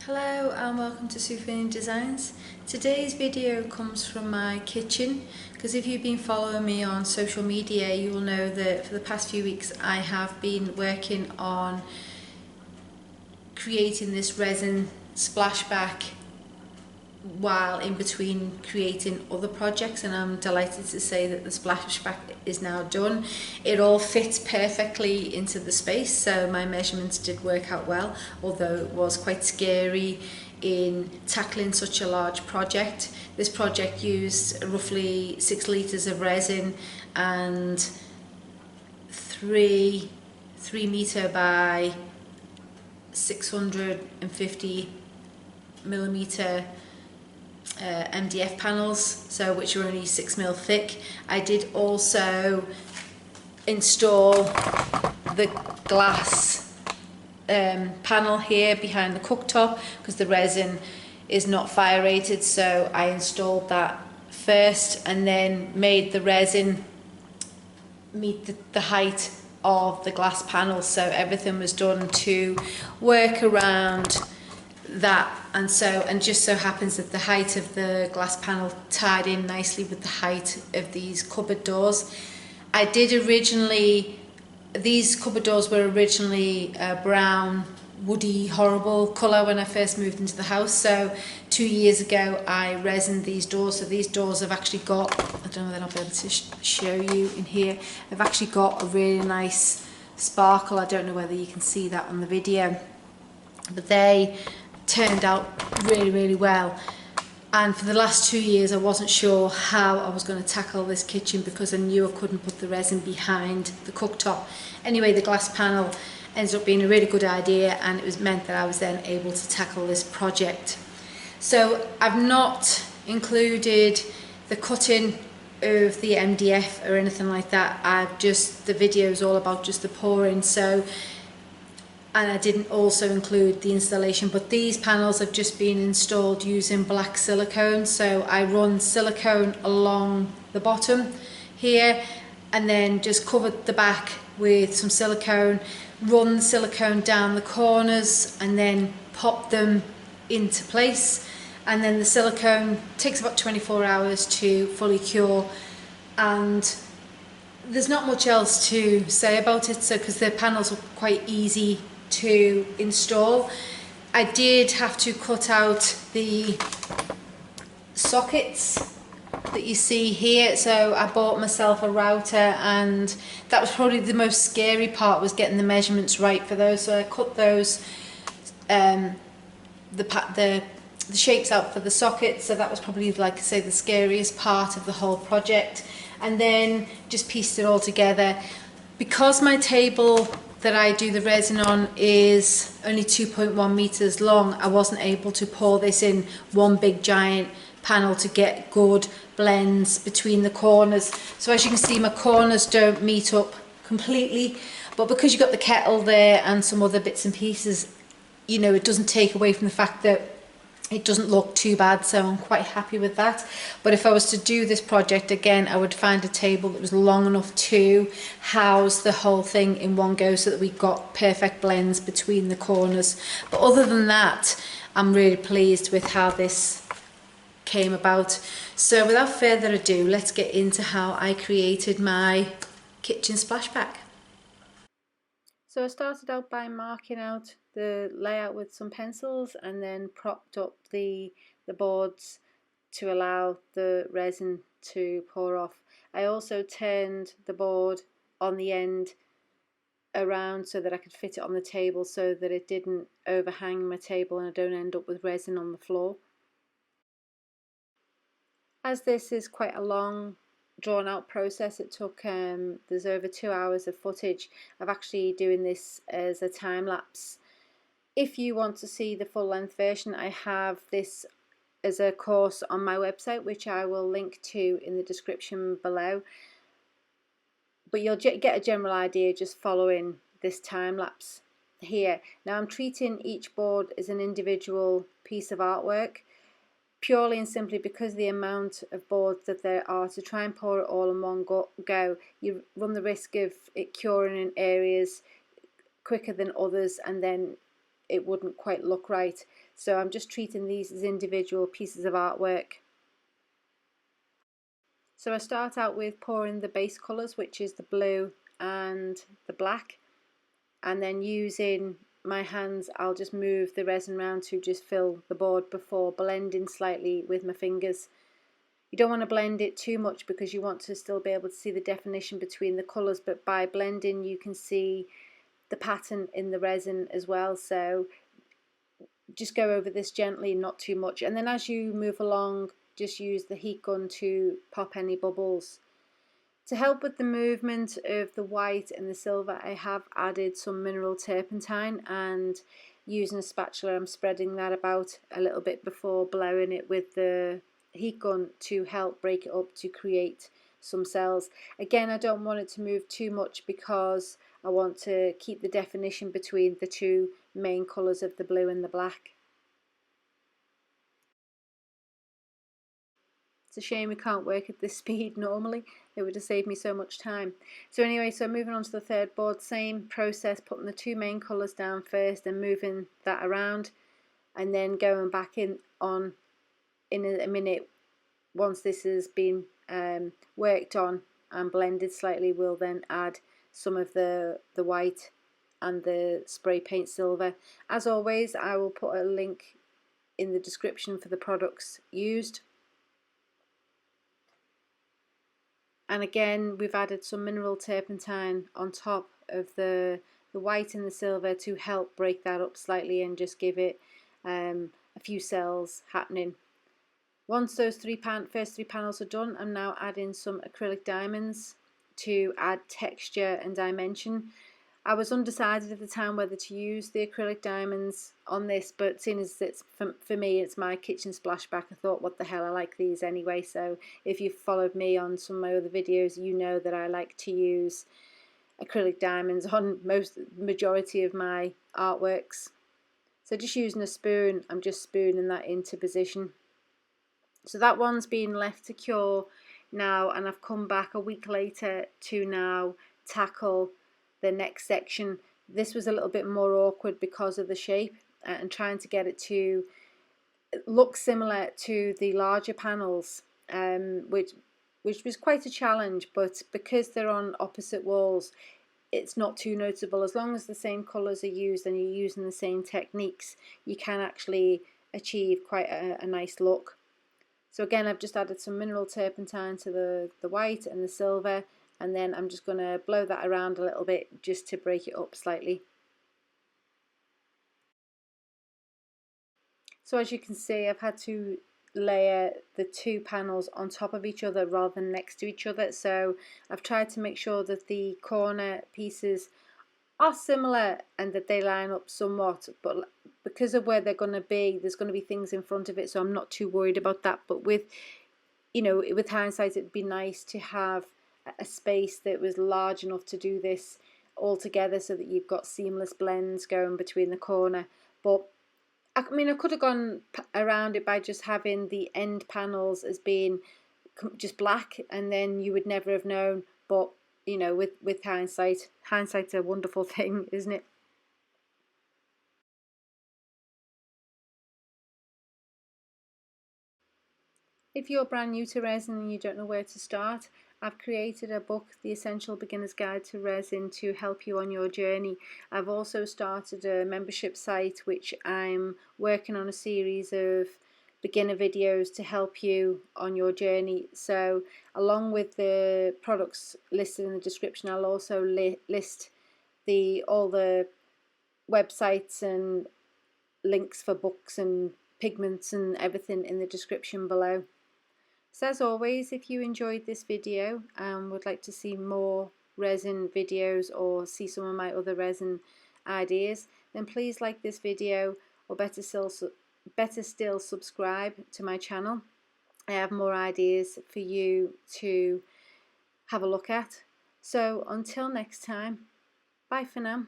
Hello and welcome to Sufini Designs. Today's video comes from my kitchen because if you've been following me on social media you will know that for the past few weeks I have been working on creating this resin splashback while in between creating other projects, and I'm delighted to say that the splashback is now done. It all fits perfectly into the space, so my measurements did work out well, although it was quite scary in tackling such a large project. This project used roughly 6 litres of resin and 3 metre by 650 millimetre MDF panels, so which are only 6mm thick. I did also install the glass panel here behind the cooktop because the resin is not fire rated, so I installed that first and then made the resin meet the height of the glass panel, so everything was done to work around that, and just so happens that the height of the glass panel tied in nicely with the height of these cupboard doors. These cupboard doors were originally a brown woody horrible colour when I first moved into the house, so 2 years ago I resined these doors. So these doors have actually got, I don't know whether I'll be able to show you in here, I've actually got a really nice sparkle. I don't know whether you can see that on the video, but they turned out really well. And for the last 2 years I wasn't sure how I was going to tackle this kitchen because I knew I couldn't put the resin behind the cooktop. Anyway, the glass panel ended up being a really good idea, and it meant that I was then able to tackle this project. So I've not included the cutting of the MDF or anything like that. The video is all about just the pouring, and I didn't also include the installation, but these panels have just been installed using black silicone. So I run silicone along the bottom here and then just covered the back with some silicone, run the silicone down the corners and then pop them into place. And then the silicone takes about 24 hours to fully cure, and there's not much else to say about it, so because the panels are quite easy to install. I did have to cut out the sockets that you see here, so I bought myself a router, and that was probably the most scary part, was getting the measurements right for those. So I cut those the shapes out for the sockets, so that was probably, like I say, the scariest part of the whole project, and then just pieced it all together. Because my table that I do the resin on is only 2.1 meters long, I wasn't able to pour this in one big giant panel to get good blends between the corners. So as you can see, my corners don't meet up completely, but because you've got the kettle there and some other bits and pieces, you know, it doesn't take away from the fact that it doesn't look too bad, so I'm quite happy with that. But if I was to do this project again, I would find a table that was long enough to house the whole thing in one go so that we got perfect blends between the corners. But other than that, I'm really pleased with how this came about. So without further ado, let's get into how I created my kitchen splashback. So I started out by marking out the layout with some pencils and then propped up the boards to allow the resin to pour off. I also turned the board on the end around so that I could fit it on the table so that it didn't overhang my table and I don't end up with resin on the floor. As this is quite a long drawn out process, it took there's over 2 hours of footage of actually doing this as a time lapse. If you want to see the full length version, I have this as a course on my website, which I will link to in the description below, but you'll get a general idea just following this time lapse here. Now I'm treating each board as an individual piece of artwork, purely and simply because the amount of boards that there are, to try and pour it all in one go, you run the risk of it curing in areas quicker than others, and then it wouldn't quite look right. So I'm just treating these as individual pieces of artwork. So I start out with pouring the base colours, which is the blue and the black, and then using my hands I'll just move the resin around to just fill the board before blending slightly with my fingers. You don't want to blend it too much because you want to still be able to see the definition between the colours, but by blending you can see the pattern in the resin as well. So just go over this gently, not too much, and then as you move along just use the heat gun to pop any bubbles. To help with the movement of the white and the silver, I have added some mineral turpentine, and using a spatula I'm spreading that about a little bit before blowing it with the heat gun to help break it up to create some cells. Again, I don't want it to move too much because I want to keep the definition between the two main colours of the blue and the black. It's a shame we can't work at this speed normally. It would have saved me so much time. So anyway, so moving on to the third board, same process, putting the two main colours down first and moving that around, and then going back in a minute. Once this has been worked on and blended slightly, we'll then add some of the white and the spray paint silver. As always, I will put a link in the description for the products used. And again, we've added some mineral turpentine on top of the white and the silver to help break that up slightly and just give it a few cells happening. Once those first three panels are done, I'm now adding some acrylic diamonds to add texture and dimension. I was undecided at the time whether to use the acrylic diamonds on this, but seeing as it's for me, it's my kitchen splashback, I thought, what the hell, I like these anyway. So if you've followed me on some of my other videos, you know that I like to use acrylic diamonds on majority of my artworks. So just using a spoon, I'm just spooning that into position. So that one's been left to cure now, and I've come back a week later to now tackle the next section. This was a little bit more awkward because of the shape and trying to get it to look similar to the larger panels, which was quite a challenge, but because they're on opposite walls it's not too noticeable. As long as the same colours are used and you're using the same techniques, you can actually achieve quite a nice look. So again, I've just added some mineral turpentine to the white and the silver, and then I'm just going to blow that around a little bit just to break it up slightly. So as you can see, I've had to layer the two panels on top of each other rather than next to each other. So I've tried to make sure that the corner pieces are similar and that they line up somewhat, but because of where they're going to be, there's going to be things in front of it, so I'm not too worried about that. But with, you know, with hindsight, it'd be nice to have a space that was large enough to do this all together so that you've got seamless blends going between the corner. But I mean, I could have gone around it by just having the end panels as being just black, and then you would never have known. But you know, with hindsight's a wonderful thing, isn't it? If you're brand new to resin and you don't know where to start, I've created a book, The Essential Beginner's Guide to Resin, to help you on your journey. I've also started a membership site which I'm working on a series of beginner videos to help you on your journey. So along with the products listed in the description, I'll also list all the websites and links for books and pigments and everything in the description below. So as always, if you enjoyed this video and would like to see more resin videos or see some of my other resin ideas, then please like this video, or better still subscribe to my channel. I have more ideas for you to have a look at. So until next time, bye for now.